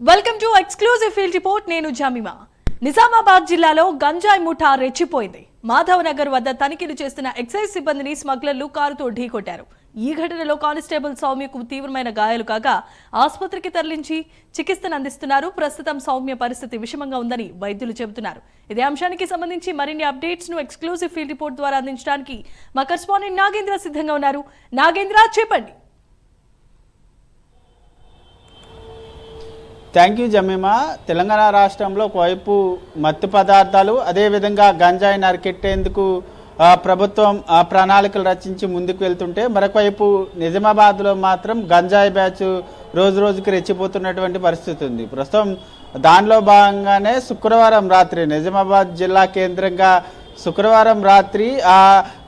Welcome to exclusive field report. నేను Jemimah. Nizamabad జిల్లాలో గంజాయి ముఠా రెచ్చిపోయింది. మాధవ్ నగర్ వద్ద తనిఖీలు చేస్తున్న ఎక్సైజ్ సిబ్బందిని స్మగ్లర్లు కారుతో ఢీకొట్టారు. ఈ ఘటనలో కానిస్టేబుల్ సౌమ్యకు తీవ్రమైన గాయాలు కాగా ఆసుపత్రికి తరలించి చికిత్సను అందిస్తున్నారు. ప్రస్తుతం సౌమ్య పరిస్థితి విషమంగా ఉందని వైద్యులు చెబుతున్నారు. ఇదే అంశానికి సంబంధించి మరిన్ని అప్డేట్స్ ను ఎక్స్క్లూజివ్ ఫీల్డ్ రిపోర్ట్ ద్వారా అందించడానికి మా కరెస్పాండెంట్ నాగేంద్ర సిద్ధంగా ఉన్నారు. నాగేంద్ర, చెప్పండి. Thank you Jemimah. తెలంగాణ రాష్ట్రంలో ఒకవైపు మత్తు పదార్థాలు అదేవిధంగా గంజాయిని అరికెట్టేందుకు ప్రభుత్వం ప్రణాళికలు రచించి ముందుకు వెళ్తుంటే, మరొకవైపు నిజామాబాద్లో మాత్రం గంజాయి బ్యాచ్ రోజు రోజుకి రెచ్చిపోతున్నటువంటి పరిస్థితి ఉంది. ప్రస్తుతం దానిలో భాగంగానే శుక్రవారం రాత్రి నిజామాబాద్ జిల్లా కేంద్రంగా శుక్రవారం రాత్రి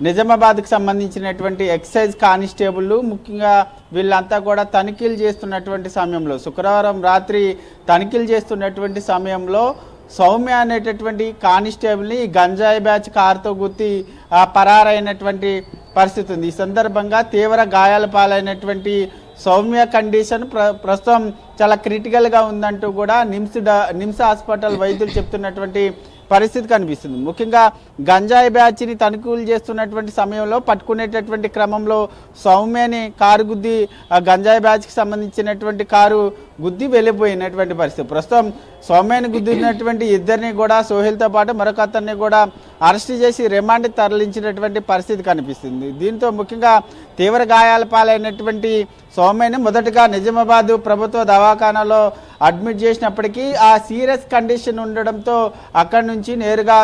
నిజామాబాద్కి సంబంధించినటువంటి ఎక్సైజ్ కానిస్టేబుళ్ళు ముఖ్యంగా వీళ్ళంతా కూడా తనిఖీలు చేస్తున్నటువంటి సమయంలో శుక్రవారం రాత్రి తనిఖీలు చేస్తున్నటువంటి సమయంలో సౌమ్య అనేటటువంటి కానిస్టేబుల్ని గంజాయి బ్యాచ్ కారుతో గుర్తి పరారైనటువంటి పరిస్థితి ఉంది. ఈ సందర్భంగా తీవ్ర గాయాల పాలైనటువంటి సౌమ్య కండిషన్ ప్రస్తుతం చాలా క్రిటికల్గా ఉందంటూ కూడా నిమ్స్ హాస్పిటల్ వైద్యులు చెప్తున్నటువంటి పరిస్థితి కనిపిస్తుంది. ముఖ్యంగా గంజాయి బ్యాచ్ని తనిఖీలు చేస్తున్నటువంటి సమయంలో పట్టుకునేటటువంటి క్రమంలో సౌమ్యని కారు గుద్ది గంజాయి బ్యాచ్కి సంబంధించినటువంటి కారు గుద్ది వెళ్ళిపోయినటువంటి పరిస్థితి. ప్రస్తుతం సౌమ్యని గుద్దినటువంటి ఇద్దరిని కూడా సోహిల్తో పాటు మరొక అతన్ని కూడా అరెస్ట్ చేసి రిమాండ్కి తరలించినటువంటి పరిస్థితి కనిపిస్తుంది. దీంతో ముఖ్యంగా తీవ్ర గాయాల పాలైనటువంటి సౌమ్యని మొదటగా నిజామాబాద్ ప్రభుత్వ దవాఖానాలో అడ్మిట్ చేసినప్పటికీ ఆ సీరియస్ కండిషన్ ఉండడంతో అక్కడి నుంచి నేరుగా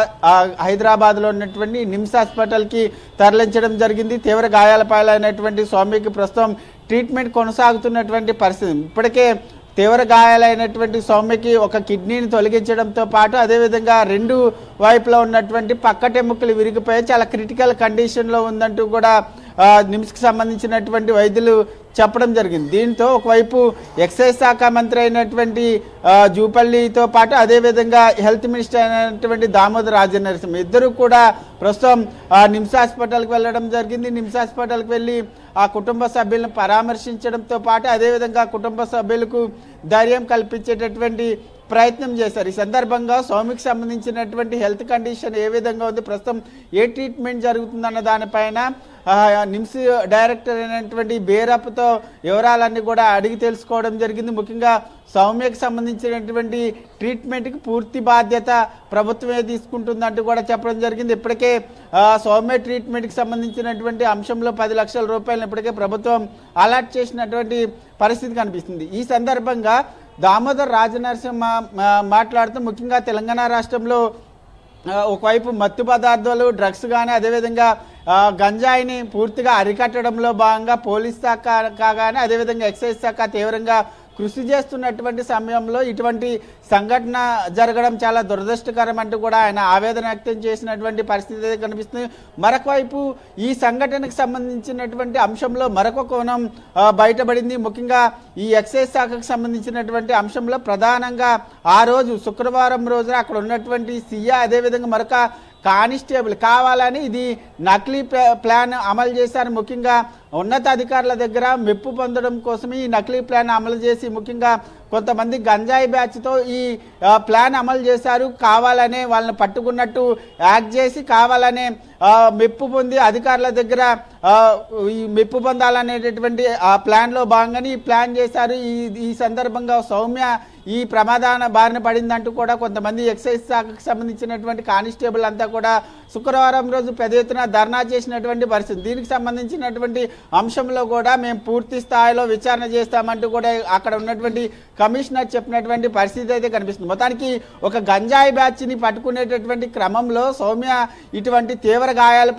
హైదరాబాద్లో ఉన్నటువంటి నిమ్స్ హాస్పిటల్కి తరలించడం జరిగింది. తీవ్ర గాయాల పాలైనటువంటి సౌమ్యకి ప్రస్తుతం ట్రీట్మెంట్ కొనసాగుతున్నటువంటి పరిస్థితి. ఇప్పటికే తీవ్ర గాయాలైనటువంటి సౌమ్యకి ఒక కిడ్నీని తొలగించడంతో పాటు అదేవిధంగా రెండు వైపులో ఉన్నటువంటి పక్కటెముకలు విరిగిపోయి చాలా క్రిటికల్ కండిషన్లో ఉందంటూ కూడా నిమ్స్కి సంబంధించినటువంటి వైద్యులు చెప్పడం జరిగింది. దీంతో ఒకవైపు ఎక్సైజ్ శాఖ మంత్రి అయినటువంటి జూపల్లితో పాటు అదేవిధంగా హెల్త్ మినిస్టర్ అయినటువంటి దామోదర్ రాజనరసింహ ఇద్దరు కూడా ప్రస్తుతం నిమ్స్ హాస్పిటల్కి వెళ్ళడం జరిగింది. నిమ్స్ హాస్పిటల్కి వెళ్ళి ఆ కుటుంబ సభ్యులను పరామర్శించడంతో పాటు అదేవిధంగా కుటుంబ సభ్యులకు ధైర్యం కల్పించేటటువంటి ప్రయత్నం చేశారు. ఈ సందర్భంగా సౌమ్యకి సంబంధించినటువంటి హెల్త్ కండిషన్ ఏ విధంగా ఉంది, ప్రస్తుతం ఏ ట్రీట్మెంట్ జరుగుతుందన్న దానిపైన నిమ్స్ డైరెక్టర్ అయినటువంటి బేరప్తో వివరాలన్నీ కూడా అడిగి తెలుసుకోవడం జరిగింది. ముఖ్యంగా సౌమ్యకి సంబంధించినటువంటి ట్రీట్మెంట్కి పూర్తి బాధ్యత ప్రభుత్వమే తీసుకుంటుందంటూ కూడా చెప్పడం జరిగింది. ఇప్పటికే సౌమ్య ట్రీట్మెంట్కి సంబంధించినటువంటి అంశంలో 10 లక్షల రూపాయలను ఇప్పటికే ప్రభుత్వం అలాట్ చేసినటువంటి పరిస్థితి కనిపిస్తుంది. ఈ సందర్భంగా దామోదర్ రాజనరసింహ మాట్లాడుతూ ముఖ్యంగా తెలంగాణ రాష్ట్రంలో ఒకవైపు మత్తు పదార్థాలు డ్రగ్స్ కానీ అదేవిధంగా గంజాయిని పూర్తిగా అరికట్టడంలో భాగంగా పోలీస్ శాఖ కానీ అదేవిధంగా ఎక్సైజ్ శాఖ తీవ్రంగా కృషి చేస్తున్నటువంటి సమయంలో ఇటువంటి సంఘటన జరగడం చాలా దురదృష్టకరం అంటూ కూడా ఆయన ఆవేదన వ్యక్తం చేసినటువంటి పరిస్థితి కనిపిస్తుంది. మరొకవైపు ఈ సంఘటనకు సంబంధించినటువంటి అంశంలో మరొక కోణం బయటపడింది. ముఖ్యంగా ఈ ఎక్సైజ్ శాఖకు సంబంధించినటువంటి అంశంలో ప్రధానంగా ఆ రోజు శుక్రవారం రోజున అక్కడ ఉన్నటువంటి సీఏ అదేవిధంగా మరొక కానిస్టేబుల్ కావాలని ఇది నకిలీ ప్లాన్ అమలు చేశారు. ముఖ్యంగా ఉన్నతాధికారుల దగ్గర మెప్పు పొందడం కోసమే ఈ నకిలీ ప్లాన్ అమలు చేసి ముఖ్యంగా కొంతమంది గంజాయి బ్యాచ్తో ఈ ప్లాన్ అమలు చేశారు. కావాలనే వాళ్ళని పట్టుకున్నట్టు యాక్ట్ చేసి కావాలనే మెప్పు పొంది అధికారుల దగ్గర ఈ మెప్పు పొందాలనేటటువంటి ఆ ప్లాన్లో భాగంగానే ఈ ప్లాన్ చేశారు. ఈ సందర్భంగా సౌమ్య ఈ ప్రమాదాన బారిన పడిందంటూ కూడా కొంతమంది ఎక్సైజ్ శాఖకు సంబంధించినటువంటి కానిస్టేబుల్ అంతా కూడా శుక్రవారం రోజు పెద్ద ఎత్తున ధర్నా చేసినటువంటి పరిస్థితి. దీనికి సంబంధించినటువంటి అంశంలో కూడా మేము పూర్తి స్థాయిలో విచారణ చేస్తామంటూ కూడా అక్కడ ఉన్నటువంటి కమిషనర్ చెప్పినటువంటి పరిస్థితి అయితే కనిపిస్తుంది. మొత్తానికి ఒక గంజాయి బ్యాచ్ని పట్టుకునేటటువంటి క్రమంలో సౌమ్య ఇటువంటి తీవ్ర గాయాల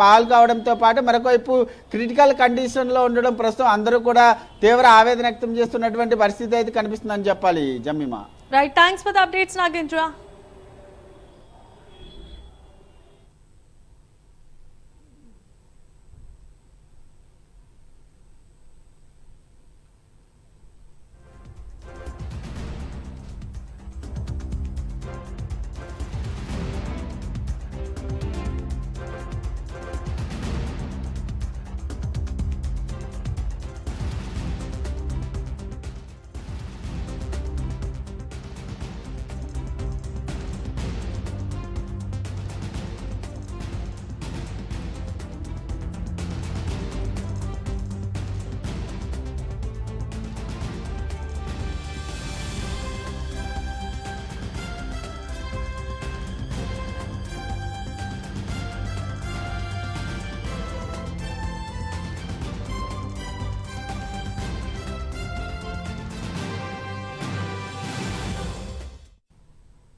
పాలు కావడంతో పాటు మరొకవైపు క్రిటికల్ కండిషన్లో ఉండడం ప్రస్తుతం అందరూ కూడా తీవ్ర ఆవేదన వ్యక్తం చేస్తున్నటువంటి పరిస్థితి అయితే కనిపిస్తుందని చెప్పాలి. Jemimah. Right, thanks for the updates Nagendra.